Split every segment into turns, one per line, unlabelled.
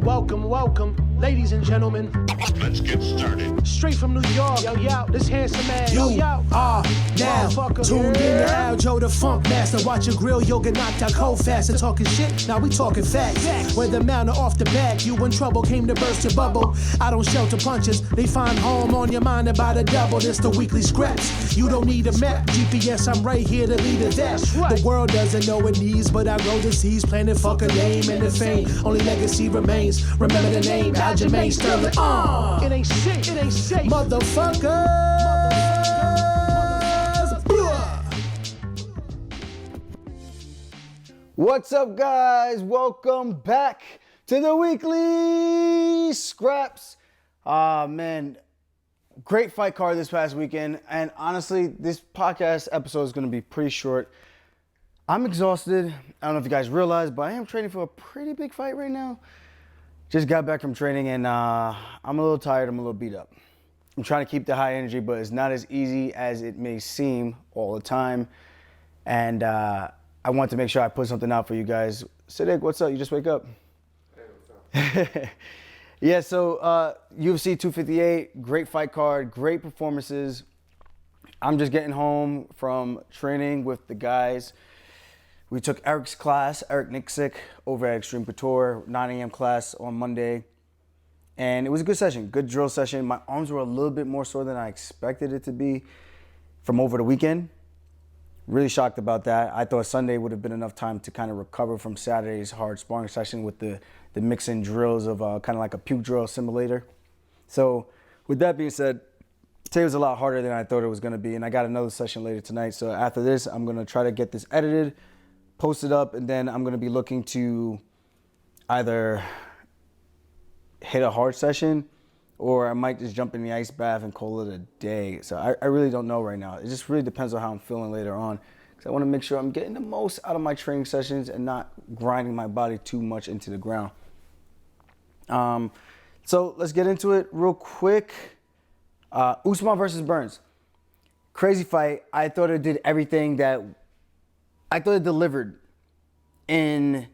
Welcome, ladies and gentlemen.
Let's get started.
Straight from New York, yo, this handsome man,
You are now tuned in to Aljo the Funk Master. Watch your grill, you'll get knocked out cold fast. And talking shit, now we talking facts. Whether mount or off the back, you in trouble, came to burst your bubble. I don't shelter punches, they find home on your mind about the double. This the weekly scraps. You don't need a map, GPS, I'm right here to lead it that. The world doesn't know it needs, but I grow the seeds, planting fuck a name and the fame. Only legacy remains. Remember the name, Aljamain Sterling.
It ain't shit,
Motherfuckers.
What's up, guys? Welcome back to the weekly scraps. Man, great fight card this past weekend, and honestly, this podcast episode is going to be pretty short. I'm exhausted. I don't know if you guys realize, but I am training for a pretty big fight right now. Just got back from training, and I'm a little tired. I'm a little beat up. I'm trying to keep the high energy, but it's not as easy as it may seem all the time. And I want to make sure I put something out for you guys. Siddiq, what's up? You just wake up? Hey, what's up? Yeah, so UFC 258, great fight card, great performances. I'm just getting home from training with the guys. We took Eric's class, Eric Nixick, over at Extreme Couture, 9 a.m. class on Monday. And it was a good session, good drill session. My arms were a little bit more sore than I expected it to be from over the weekend. Really shocked about that. I thought Sunday would have been enough time to kind of recover from Saturday's hard sparring session with the mix-in drills of kind of like a puke drill simulator. So with that being said, today was a lot harder than I thought it was going to be. And I got another session later tonight. So after this, I'm going to try to get this edited, post it up, and then I'm going to be looking to either hit a hard session or I might just jump in the ice bath and call it a day. So I really don't know right now. It just really depends on how I'm feeling later on, because I want to make sure I'm getting the most out of my training sessions and not grinding my body too much into the ground. So let's get into it real quick. Usman versus Burns. Crazy fight. I thought it did everything that I thought it delivered in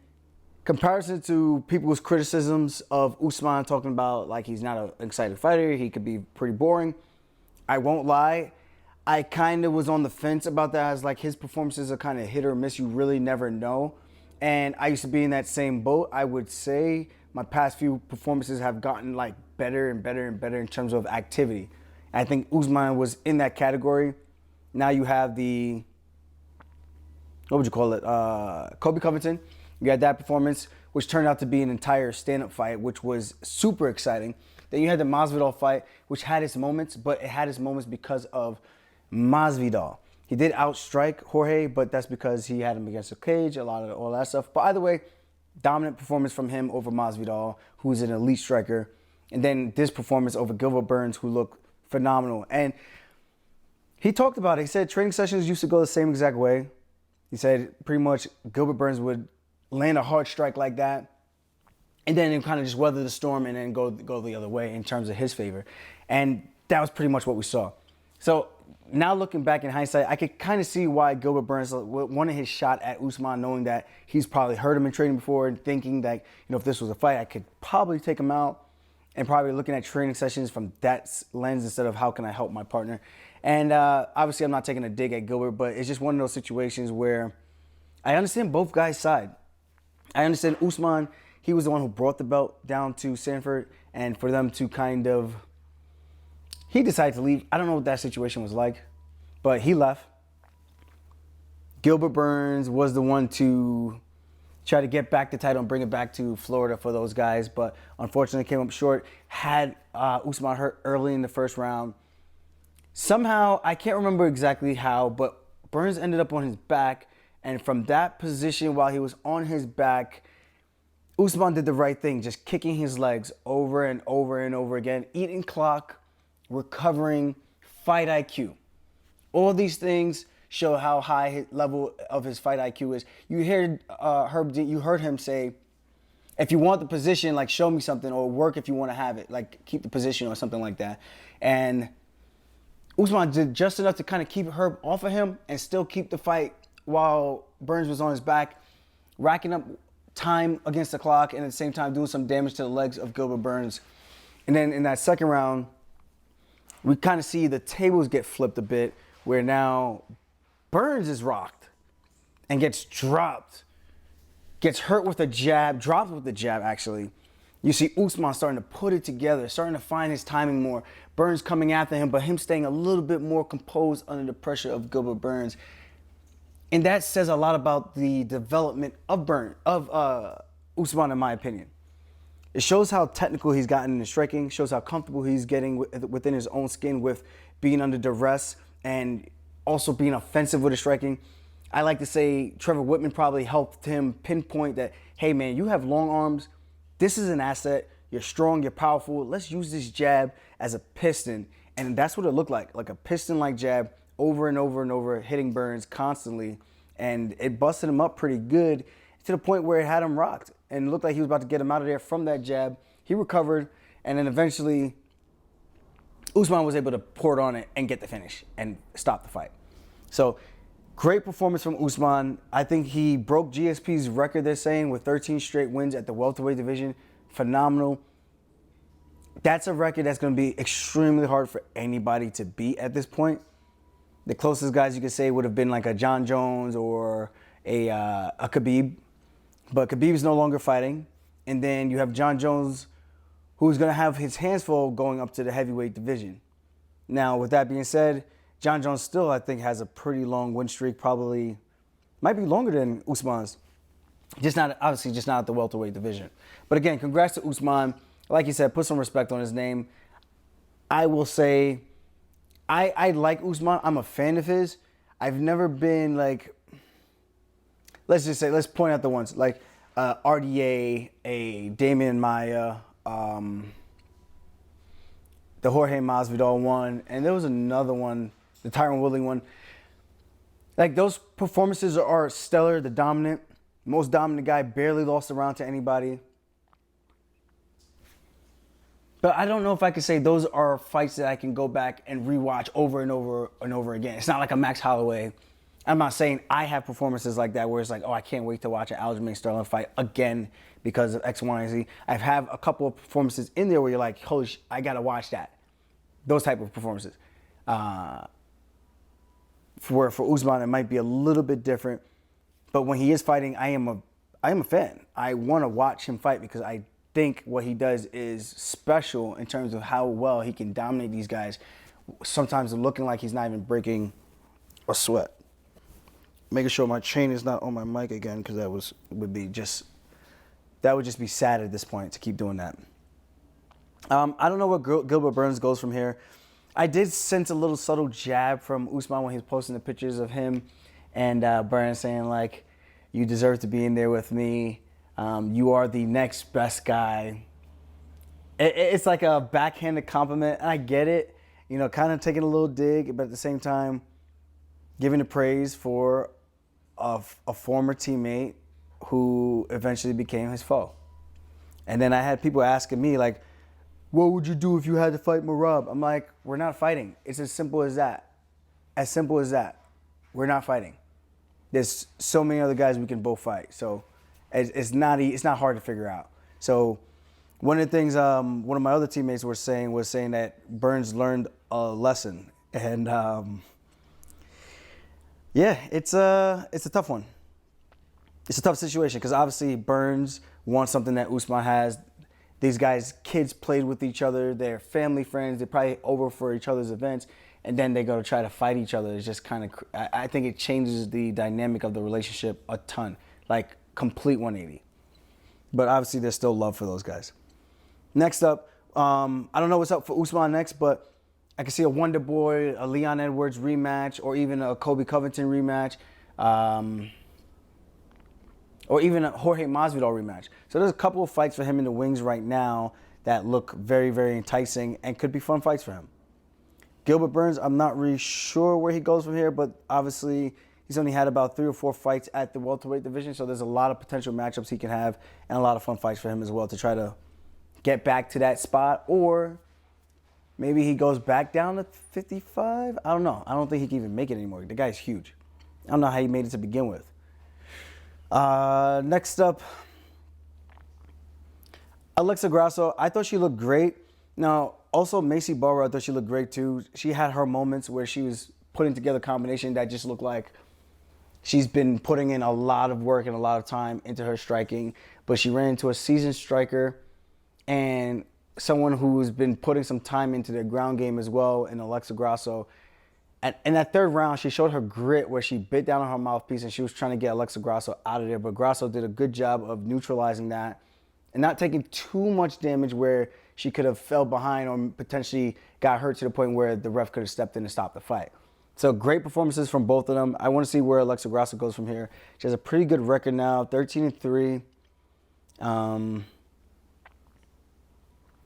comparison to people's criticisms of Usman talking about like he's not an exciting fighter, he could be pretty boring. I won't lie, I kind of was on the fence about that, as like his performances are kind of hit or miss, you really never know. And I used to be in that same boat. I would say my past few performances have gotten like better and better and better in terms of activity. I think Usman was in that category. Now you have the, what would you call it? Kobe Covington. You had that performance, which turned out to be an entire stand-up fight, which was super exciting. Then you had the Masvidal fight, which had its moments, but it had its moments because of Masvidal. He did outstrike Jorge, but that's because he had him against the cage, a lot of all that stuff. But either way, dominant performance from him over Masvidal, who's an elite striker. And then this performance over Gilbert Burns, who looked phenomenal. And he talked about it. He said training sessions used to go the same exact way. He said pretty much Gilbert Burns would land a hard strike like that, and then kind of just weather the storm and then go the other way in terms of his favor. And that was pretty much what we saw. So now looking back in hindsight, I could kind of see why Gilbert Burns wanted his shot at Usman, knowing that he's probably heard him in training before and thinking that, you know, if this was a fight, I could probably take him out, and probably looking at training sessions from that lens instead of how can I help my partner. And obviously I'm not taking a dig at Gilbert, but it's just one of those situations where I understand both guys' side. I understand Usman, he was the one who brought the belt down to Sanford, and for them to kind of, he decided to leave. I don't know what that situation was like, but he left. Gilbert Burns was the one to try to get back the title and bring it back to Florida for those guys, but unfortunately came up short. Had Usman hurt early in the first round. Somehow, I can't remember exactly how, but Burns ended up on his back. And from that position, while he was on his back, Usman did the right thing, just kicking his legs over and over and over again, eating clock, recovering, fight IQ. All these things show how high his level of his fight IQ is. You heard him say, if you want the position, like show me something, or work if you want to have it, like keep the position or something like that. And Usman did just enough to kind of keep Herb off of him and still keep the fight while Burns was on his back, racking up time against the clock and at the same time doing some damage to the legs of Gilbert Burns. And then in that second round, we kind of see the tables get flipped a bit, where now Burns is rocked and gets dropped, gets hurt with a jab, dropped with the jab actually. You see Usman starting to put it together, starting to find his timing more. Burns coming after him, but him staying a little bit more composed under the pressure of Gilbert Burns. And that says a lot about the development of Usman, in my opinion. It shows how technical he's gotten in his striking, shows how comfortable he's getting within his own skin with being under duress and also being offensive with his striking. I like to say Trevor Whitman probably helped him pinpoint that, hey man, you have long arms. This is an asset. You're strong, you're powerful. Let's use this jab as a piston. And that's what it looked like a piston-like jab over and over and over, hitting Burns constantly. And it busted him up pretty good to the point where it had him rocked. And it looked like he was about to get him out of there from that jab. He recovered, and then eventually Usman was able to pour it on it and get the finish and stop the fight. So great performance from Usman. I think he broke GSP's record, they're saying, with 13 straight wins at the welterweight division. Phenomenal. That's a record that's going to be extremely hard for anybody to beat at this point. The closest guys you could say would have been like a John Jones or a Khabib. But Khabib's no longer fighting. And then you have John Jones, who's going to have his hands full going up to the heavyweight division. Now, with that being said, John Jones still, I think, has a pretty long win streak, probably might be longer than Usman's. Obviously just not at the welterweight division. But again, congrats to Usman. Like you said, put some respect on his name. I will say, I like Usman. I'm a fan of his. I've never been like, let's point out the ones like RDA, a Damian Maia, the Jorge Masvidal one, and there was another one, the Tyron Woodley one. Like, those performances are stellar. The dominant, most dominant guy, barely lost a round to anybody. But I don't know if I could say those are fights that I can go back and rewatch over and over and over again. It's not like a Max Holloway. I'm not saying I have performances like that where it's like, oh, I can't wait to watch an Aljamain Sterling fight again because of X, Y, and Z. I have a couple of performances in there where you're like, holy sh, I got to watch that. Those type of performances. For Usman, it might be a little bit different. But when he is fighting, I am a fan. I want to watch him fight because I think what he does is special in terms of how well he can dominate these guys, sometimes looking like he's not even breaking a sweat. Making sure my chain is not on my mic again, because that would just be sad at this point to keep doing that. I don't know where Gilbert Burns goes from here. I did sense a little subtle jab from Usman when he was posting the pictures of him and Burns saying like, you deserve to be in there with me. You are the next best guy. It's like a backhanded compliment, and I get it. You know, kind of taking a little dig, but at the same time, giving the praise for a former teammate who eventually became his foe. And then I had people asking me like, what would you do if you had to fight Merab? I'm like, we're not fighting. It's as simple as that. As simple as that. We're not fighting. There's so many other guys we can both fight. So it's not hard to figure out. So one of the things one of my other teammates was saying that Burns learned a lesson. And yeah, it's a tough one. It's a tough situation because obviously Burns wants something that Usman has. These guys, kids played with each other. They're family friends. They're probably over for each other's events. And then they go to try to fight each other. It's just kind of, I think it changes the dynamic of the relationship a ton. Like, complete 180. But obviously there's still love for those guys. Next up, I don't know what's up for Usman next, but I can see a Wonder Boy, a Leon Edwards rematch, or even a Colby Covington rematch. Or even a Jorge Masvidal rematch. So there's a couple of fights for him in the wings right now that look very, very enticing and could be fun fights for him. Gilbert Burns, I'm not really sure where he goes from here, but obviously he's only had about 3 or 4 fights at the welterweight division, so there's a lot of potential matchups he can have and a lot of fun fights for him as well to try to get back to that spot, or maybe he goes back down to 55. I don't know. I don't think he can even make it anymore. The guy's huge. I don't know how he made it to begin with. Next up, Alexa Grasso, I thought she looked great. Now, also Macy Barber, I thought she looked great too. She had her moments where she was putting together a combination that just looked like she's been putting in a lot of work and a lot of time into her striking, but she ran into a seasoned striker and someone who's been putting some time into their ground game as well in Alexa Grasso. In that third round, she showed her grit where she bit down on her mouthpiece and she was trying to get Alexa Grasso out of there, but Grasso did a good job of neutralizing that and not taking too much damage where she could have fell behind or potentially got hurt to the point where the ref could have stepped in and stopped the fight. So great performances from both of them. I want to see where Alexa Grasso goes from here. She has a pretty good record now, 13-3.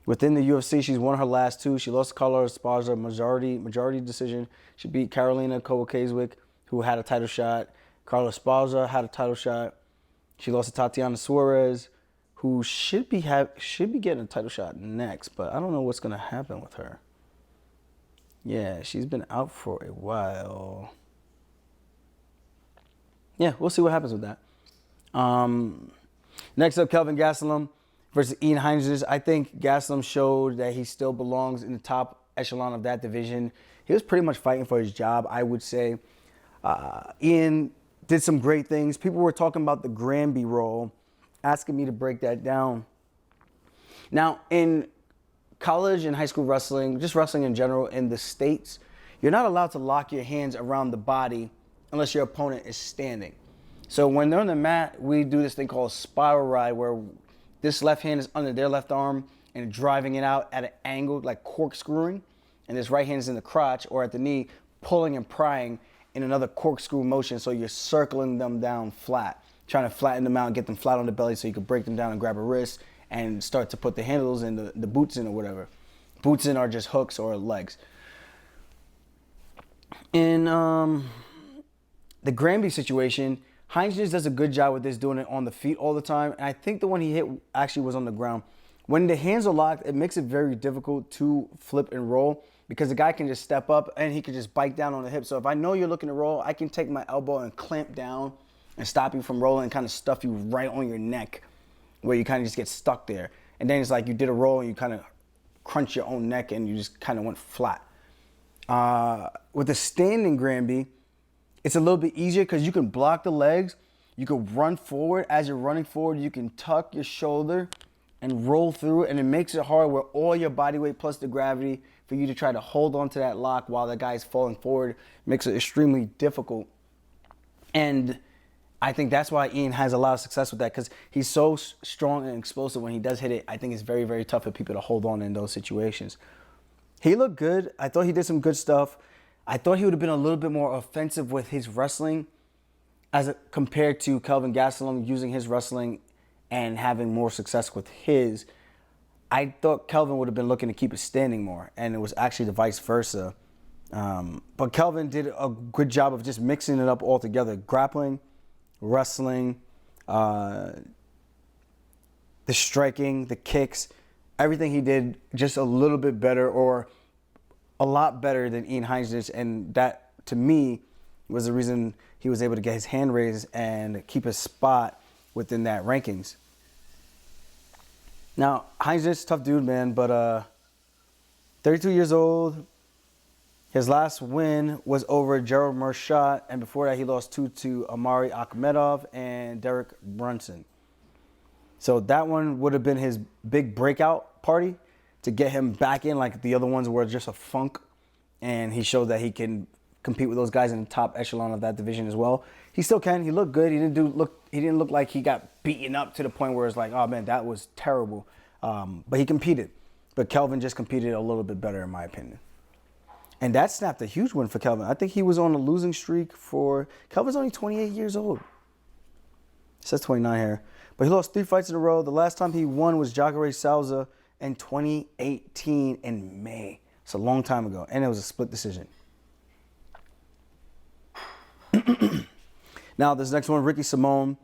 Within the UFC, she's won her last two. She lost to Kamaru Usman, majority decision. She beat Karolina Kowalkiewicz, who had a title shot. Carla Esparza had a title shot. She lost to Tatiana Suarez, who should be getting a title shot next, but I don't know what's gonna happen with her. Yeah, she's been out for a while. Yeah, we'll see what happens with that. Next up, Kelvin Gastelum versus Ian Heinisch. I think Gastelum showed that he still belongs in the top echelon of that division. He was pretty much fighting for his job, I would say. Ian did some great things. People were talking about the Granby role, asking me to break that down. Now, in college and high school wrestling, just wrestling in general in the States, you're not allowed to lock your hands around the body unless your opponent is standing. So when they're on the mat, we do this thing called a spiral ride where this left hand is under their left arm and driving it out at an angle, like corkscrewing, and this right hand is in the crotch or at the knee, pulling and prying in another corkscrew motion, so you're circling them down flat, trying to flatten them out and get them flat on the belly so you can break them down and grab a wrist and start to put the handles and the boots in or whatever. Boots in are just hooks or legs. In the Granby situation, Heinisch does a good job with this, doing it on the feet all the time. And I think the one he hit actually was on the ground. When the hands are locked, it makes it very difficult to flip and roll because the guy can just step up and he can just bite down on the hip. So if I know you're looking to roll, I can take my elbow and clamp down and stop you from rolling and kind of stuff you right on your neck, where you kind of just get stuck there. And then it's like you did a roll and you kind of crunch your own neck and you just kind of went flat. With the standing Granby, it's a little bit easier because you can block the legs. You can run forward. As you're running forward, you can tuck your shoulder and roll through it. And it makes it hard where all your body weight plus the gravity for you to try to hold on to that lock while the guy's falling forward makes it extremely difficult. And I think that's why Ian has a lot of success with that, because he's so strong and explosive when he does hit it. I think it's very, very tough for people to hold on in those situations. He looked good. I thought he did some good stuff. I thought he would have been a little bit more offensive with his wrestling compared to Kelvin Gastelum using his wrestling and having more success with his. I thought Kelvin would have been looking to keep it standing more, and it was actually the vice versa. But Kelvin did a good job of just mixing it up all together. Grappling, wrestling, the striking, the kicks, everything he did just a little bit better, or a lot better than Ian Heinisch, and that to me was the reason he was able to get his hand raised and keep his spot within that rankings. Now, Heinisch, tough dude, man, but 32 years old. His last win was over Gerald Meerschaert, and before that he lost two to Amari Akhmedov and Derek Brunson. So that one would have been his big breakout party to get him back in, like the other ones were just a funk, and he showed that he can compete with those guys in the top echelon of that division as well. He still can. He looked good. He didn't look like he got beaten up to the point where it's like, oh man, that was terrible. But he competed. But Kelvin just competed a little bit better in my opinion. And that snapped a huge win for Kelvin. I think he was on a losing streak for... Kelvin's only 28 years old. It says 29 here. But he lost 3 fights in a row. The last time he won was Jacare Souza in 2018 in May. It's a long time ago. And it was a split decision. Now, this next one, Ricky Simone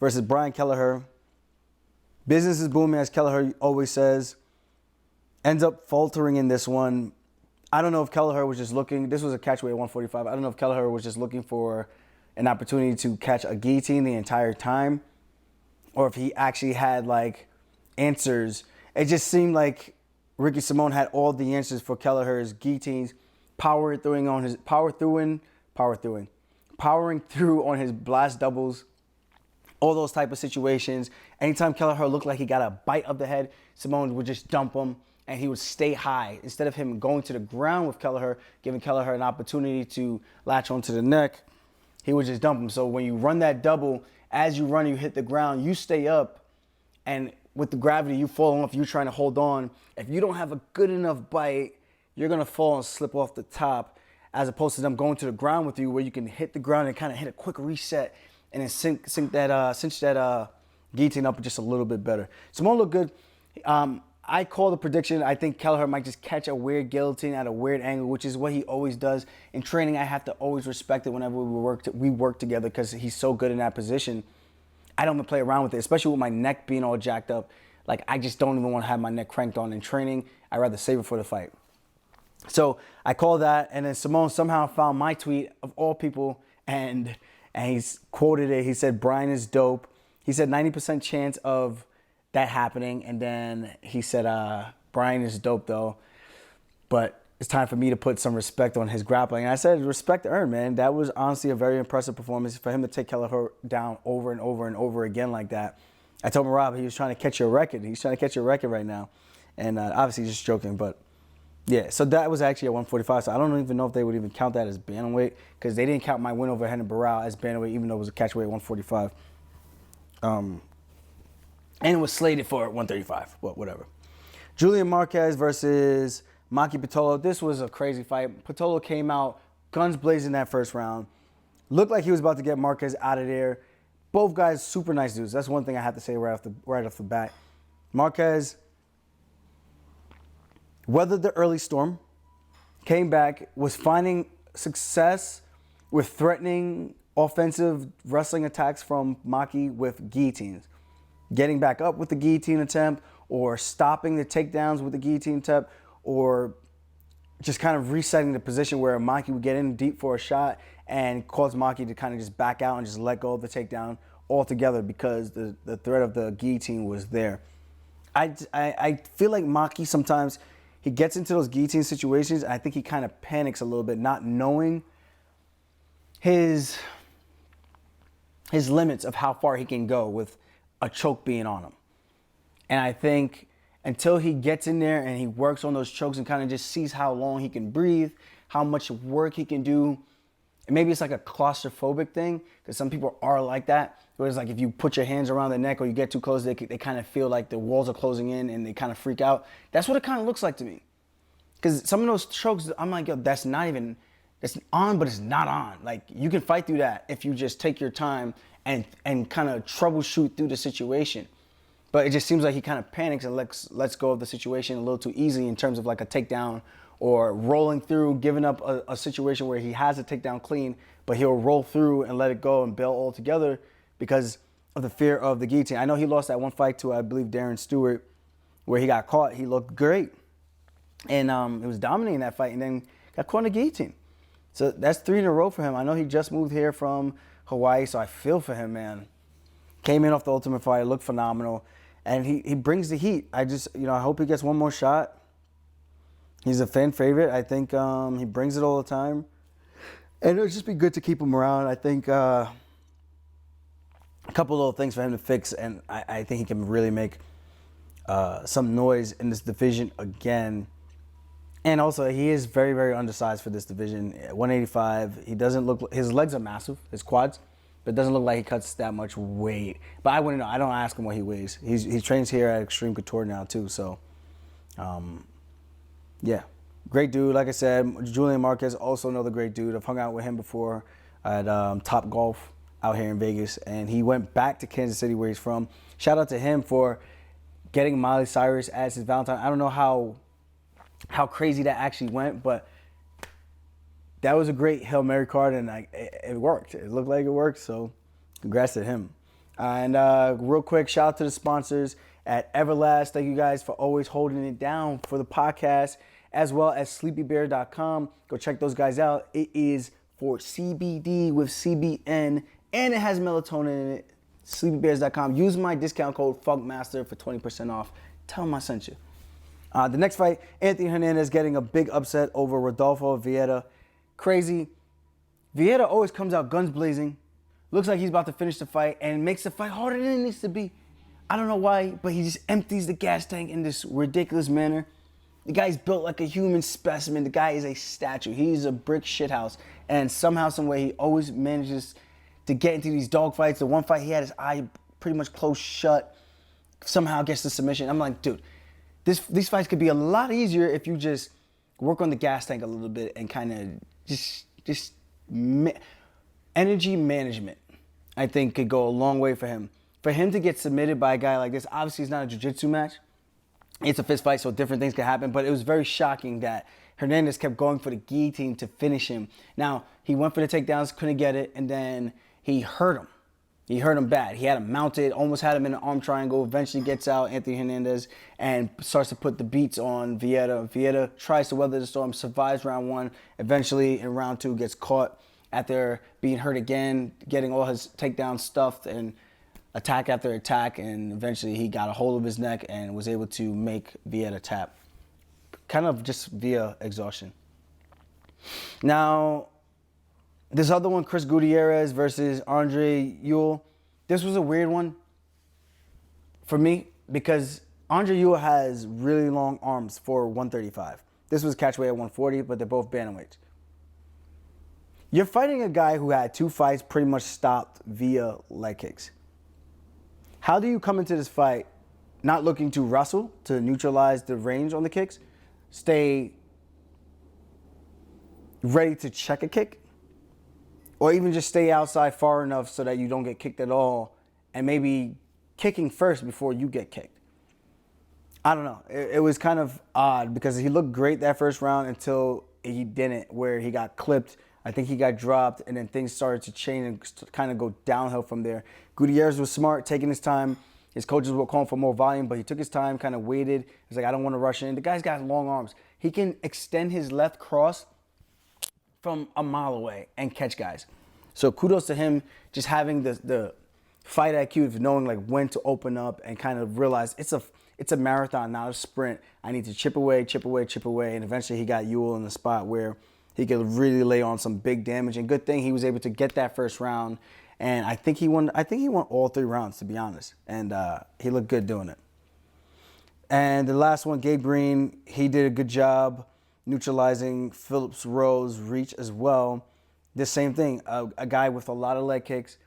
versus Brian Kelleher. Business is booming, as Kelleher always says. Ends up faltering in this one. I don't know if Kelleher was just looking, this was a catchweight at 145. I don't know if Kelleher was just looking for an opportunity to catch a guillotine the entire time, or if he actually had like answers. It just seemed like Ricky Simone had all the answers for Kelleher's guillotines, powering through on his blast doubles, all those type of situations. Anytime Kelleher looked like he got a bite of the head, Simone would just dump him, and he would stay high. Instead of him going to the ground with Kelleher, giving Kelleher an opportunity to latch onto the neck, he would just dump him. So when you run that double, as you run, you hit the ground, you stay up, and with the gravity, you fall off, you're trying to hold on. If you don't have a good enough bite, you're going to fall and slip off the top, as opposed to them going to the ground with you, where you can hit the ground and kind of hit a quick reset and then cinch that guillotine up just a little bit better. Simone looked good. I call the prediction. I think Kelleher might just catch a weird guillotine at a weird angle, which is what he always does. In training, I have to always respect it whenever we work together, because he's so good in that position. I don't even play around with it, especially with my neck being all jacked up. Like, I just don't even want to have my neck cranked on in training. I'd rather save it for the fight. So I call that, and then Simone somehow found my tweet, of all people, and he's quoted it. He said, Brian is dope. He said 90% chance of that happening, and then he said, Brian is dope, though, but it's time for me to put some respect on his grappling. And I said, respect earned, man. That was honestly a very impressive performance for him to take Kelleher down over and over and over again like that. I told him, Rob, he was trying to catch your record. He's trying to catch your record right now. And obviously just joking, but yeah. So that was actually at 145. So I don't even know if they would even count that as bantamweight, because they didn't count my win over Heinisch Barral as bantamweight, even though it was a catchweight at 145. And it was slated for 135, well, whatever. Julian Marquez versus Maki Pitolo. This was a crazy fight. Pitolo came out guns blazing that first round. Looked like he was about to get Marquez out of there. Both guys super nice dudes. That's one thing I have to say right off the bat. Marquez weathered the early storm, came back, was finding success with threatening offensive wrestling attacks from Maki with guillotines. Getting back up with the guillotine attempt, or stopping the takedowns with the guillotine attempt, or just kind of resetting the position where Maki would get in deep for a shot and cause Maki to kind of just back out and just let go of the takedown altogether, because the threat of the guillotine was there. I feel like Maki sometimes, he gets into those guillotine situations, and I think he kind of panics a little bit, not knowing his limits of how far he can go with a choke being on him. And I think until he gets in there and he works on those chokes and kind of just sees how long he can breathe, how much work he can do, and maybe it's like a claustrophobic thing, because some people are like that, where it's like if you put your hands around the neck or you get too close, they kind of feel like the walls are closing in and they kind of freak out. That's what it kind of looks like to me. Because some of those chokes, I'm like, yo, that's on, but it's not on. Like, you can fight through that if you just take your time and kind of troubleshoot through the situation. But it just seems like he kind of panics and lets go of the situation a little too easy in terms of like a takedown, or rolling through, giving up a situation where he has a takedown clean, but he'll roll through and let it go and bail altogether because of the fear of the guillotine. I know he lost that one fight to, I believe, Darren Stewart, where he got caught. He looked great. And he was dominating that fight, and then got caught in the guillotine. So that's 3 in a row for him. I know he just moved here from Hawaii, so I feel for him, man. Came in off the Ultimate Fighter, looked phenomenal. And he brings the heat. I hope he gets one more shot. He's a fan favorite. I think he brings it all the time. And it would just be good to keep him around. I think a couple little things for him to fix, and I think he can really make some noise in this division again. And also, he is very, very undersized for this division. 185. He doesn't look. His legs are massive. His quads. But it doesn't look like he cuts that much weight. But I wouldn't know. I don't ask him what he weighs. He trains here at Extreme Couture now too. So, yeah, great dude. Like I said, Julian Marquez, also another great dude. I've hung out with him before at Top Golf out here in Vegas, and he went back to Kansas City where he's from. Shout out to him for getting Miley Cyrus as his Valentine. I don't know how crazy that actually went, but that was a great Hail Mary card, and it worked. It looked like it worked, so congrats to him. And real quick, shout out to the sponsors at Everlast. Thank you guys for always holding it down for the podcast, as well as sleepybear.com. Go check those guys out. It is for CBD with CBN, and it has melatonin in it. sleepybears.com. Use my discount code FUNKMASTER for 20% off. Tell them I sent you. The next fight, Anthony Hernandez getting a big upset over Rodolfo Vieira. Crazy. Vieira always comes out guns blazing. Looks like he's about to finish the fight and makes the fight harder than it needs to be. I don't know why, but he just empties the gas tank in this ridiculous manner. The guy's built like a human specimen. The guy is a statue. He's a brick shithouse. And somehow, some way, he always manages to get into these dogfights. The one fight, he had his eye pretty much closed shut. Somehow gets the submission. I'm like, dude, these fights could be a lot easier if you just work on the gas tank a little bit and kind of just energy management, I think, could go a long way for him. For him to get submitted by a guy like this, obviously it's not a jiu-jitsu match. It's a fist fight, so different things can happen. But it was very shocking that Hernandez kept going for the guillotine to finish him. Now, he went for the takedowns, couldn't get it, and then he hurt him. He hurt him bad. He had him mounted, almost had him in an arm triangle, eventually gets out, Anthony Hernandez, and starts to put the beats on Vieira. Vieira tries to weather the storm, survives round one, eventually in round two gets caught after being hurt again, getting all his takedowns stuffed, and attack after attack, and eventually he got a hold of his neck and was able to make Vieira tap. Kind of just via exhaustion. Now, this other one, Chris Gutierrez versus Andre Ewell. This was a weird one for me because Andre Ewell has really long arms for 135. This was catchweight at 140, but they're both bantamweights. You're fighting a guy who had 2 fights pretty much stopped via leg kicks. How do you come into this fight not looking to wrestle to neutralize the range on the kicks, stay ready to check a kick, or even just stay outside far enough so that you don't get kicked at all, and maybe kicking first before you get kicked? I don't know. It was kind of odd because he looked great that first round until he didn't, where he got clipped. I think he got dropped, and then things started to change and kind of go downhill from there. Gutierrez was smart, taking his time. His coaches were calling for more volume, but he took his time, kind of waited. He's like, I don't want to rush in. The guy's got long arms. He can extend his left cross from a mile away and catch guys. So kudos to him, just having the fight IQ of knowing like when to open up and kind of realize it's a marathon, not a sprint. I need to chip away, and eventually he got Ewell in the spot where he could really lay on some big damage. And good thing he was able to get that first round. And I think he won all 3 rounds, to be honest. And he looked good doing it. And the last one, Gabe Green, he did a good job neutralizing Phillips Rowe's reach as well. The same thing, a guy with a lot of leg kicks.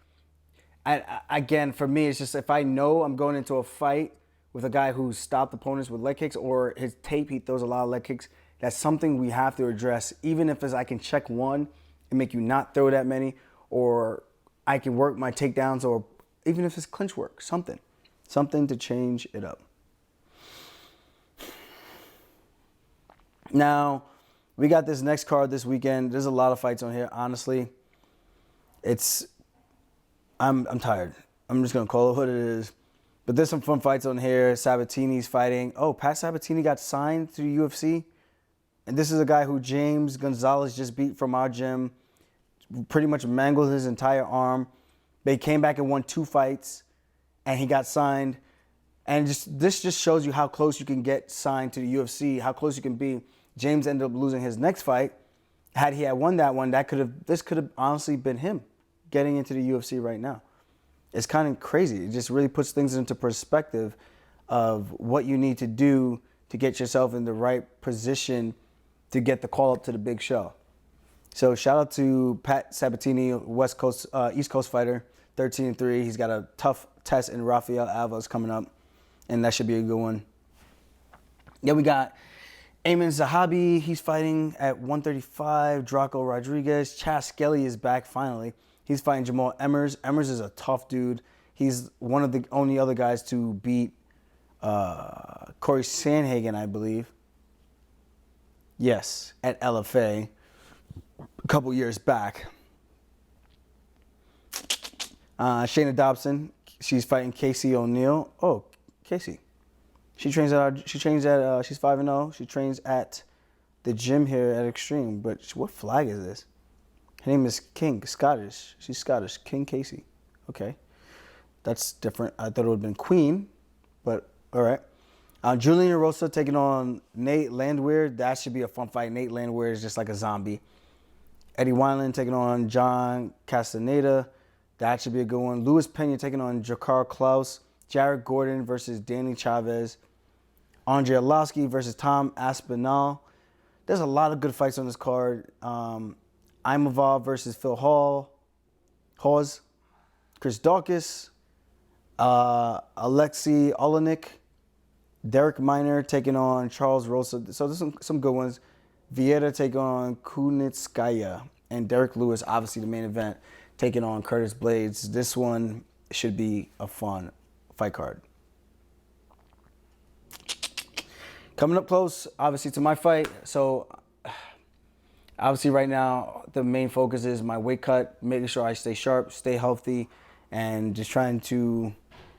Again, for me, it's just if I know I'm going into a fight with a guy who stopped opponents with leg kicks, or his tape, he throws a lot of leg kicks, that's something we have to address, even if I can check one and make you not throw that many, or I can work my takedowns, or even if it's clinch work, something to change it up. Now, we got this next card this weekend. There's a lot of fights on here, honestly. I'm tired. I'm just going to call it what it is. But there's some fun fights on here. Sabatini's fighting. Oh, Pat Sabatini got signed to the UFC. And this is a guy who James Gonzalez just beat from our gym. Pretty much mangled his entire arm. They came back and won 2 fights. And he got signed. And this just shows you how close you can get signed to the UFC, how close you can be. James ended up losing his next fight. Had he had won that one, this could have honestly been him getting into the UFC right now. It's kind of crazy. It just really puts things into perspective of what you need to do to get yourself in the right position to get the call up to the big show. So shout out to Pat Sabatini, East Coast fighter, 13-3. He's got a tough test in Rafael Alvarez coming up, and that should be a good one. Then we got Ayman Zahabi. He's fighting at 135. Draco Rodriguez. Chaz Skelly is back finally. He's fighting Jamal Emmers. Emmers is a tough dude. He's one of the only other guys to beat Corey Sandhagen, I believe. Yes, at LFA a couple years back. Shayna Dobson, she's fighting Casey O'Neill. Oh, Casey. She's 5-0. She trains at the gym here at Extreme. But what flag is this? Her name is King, Scottish. She's Scottish. King Casey. Okay. That's different. I thought it would have been Queen, but all right. Julian Rosa taking on Nate Landwehr. That should be a fun fight. Nate Landwehr is just like a zombie. Eddie Wineland taking on John Castaneda. That should be a good one. Luis Pena taking on Jakar Klaus. Jared Gordon versus Danny Chavez. Andre Arlovsky versus Tom Aspinall. There's a lot of good fights on this card. Imavov versus Phil Hawes. Chris Daukaus. Alexei Olenek. Derek Minor taking on Charles Rosa. So there's some good ones. Vieira taking on Kunitskaya. And Derek Lewis, obviously the main event, taking on Curtis Blades. This one should be a fun fight card. Coming up close, obviously, to my fight. So, obviously, right now, the main focus is my weight cut, making sure I stay sharp, stay healthy, and just trying to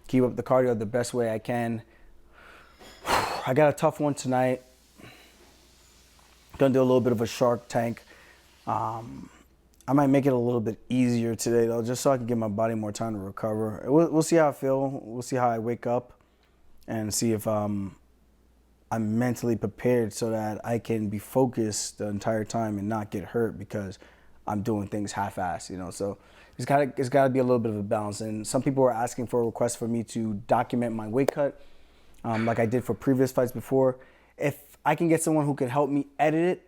keep up the cardio the best way I can. I got a tough one tonight. Gonna do a little bit of a Shark Tank. I might make it a little bit easier today, though, just so I can give my body more time to recover. We'll see how I feel. We'll see how I wake up and see if I'm mentally prepared so that I can be focused the entire time and not get hurt because I'm doing things half-assed, you know. So it's gotta be a little bit of a balance. And some people are asking for a request for me to document my weight cut, like I did for previous fights before. If I can get someone who can help me edit it,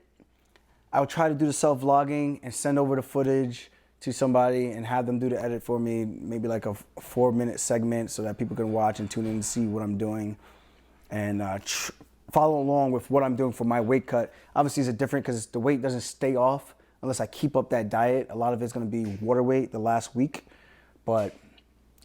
I would try to do the self-vlogging and send over the footage to somebody and have them do the edit for me, maybe like a 4-minute segment so that people can watch and tune in to see what I'm doing and follow along with what I'm doing for my weight cut. Obviously, it's different because the weight doesn't stay off unless I keep up that diet. A lot of it's going to be water weight the last week, but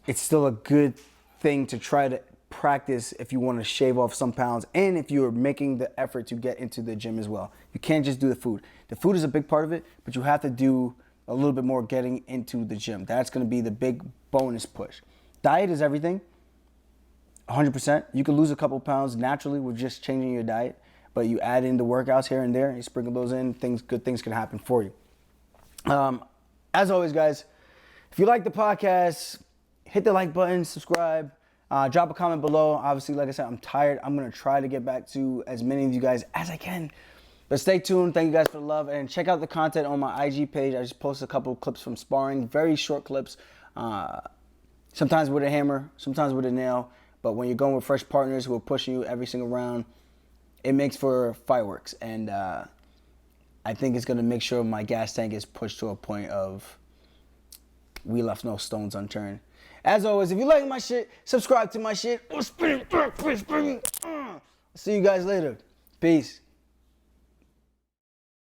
it's still a good thing to try to practice if you want to shave off some pounds and if you're making the effort to get into the gym as well. You can't just do the food. The food is a big part of it, but you have to do a little bit more getting into the gym. That's going to be the big bonus push. Diet is everything, 100%. You can lose a couple pounds naturally with just changing your diet, but you add in the workouts here and there, you sprinkle those in, good things can happen for you. As always, guys, if you like the podcast, hit the like button, subscribe. Drop a comment below. Obviously, like I said, I'm tired. I'm going to try to get back to as many of you guys as I can. But stay tuned. Thank you guys for the love. And check out the content on my IG page. I just posted a couple of clips from sparring. Very short clips. Sometimes with a hammer, sometimes with a nail. But when you're going with fresh partners who are pushing you every single round, it makes for fireworks. And I think it's going to make sure my gas tank is pushed to a point of we left no stones unturned. As always, if you like my shit, subscribe to my shit. See you guys later. Peace.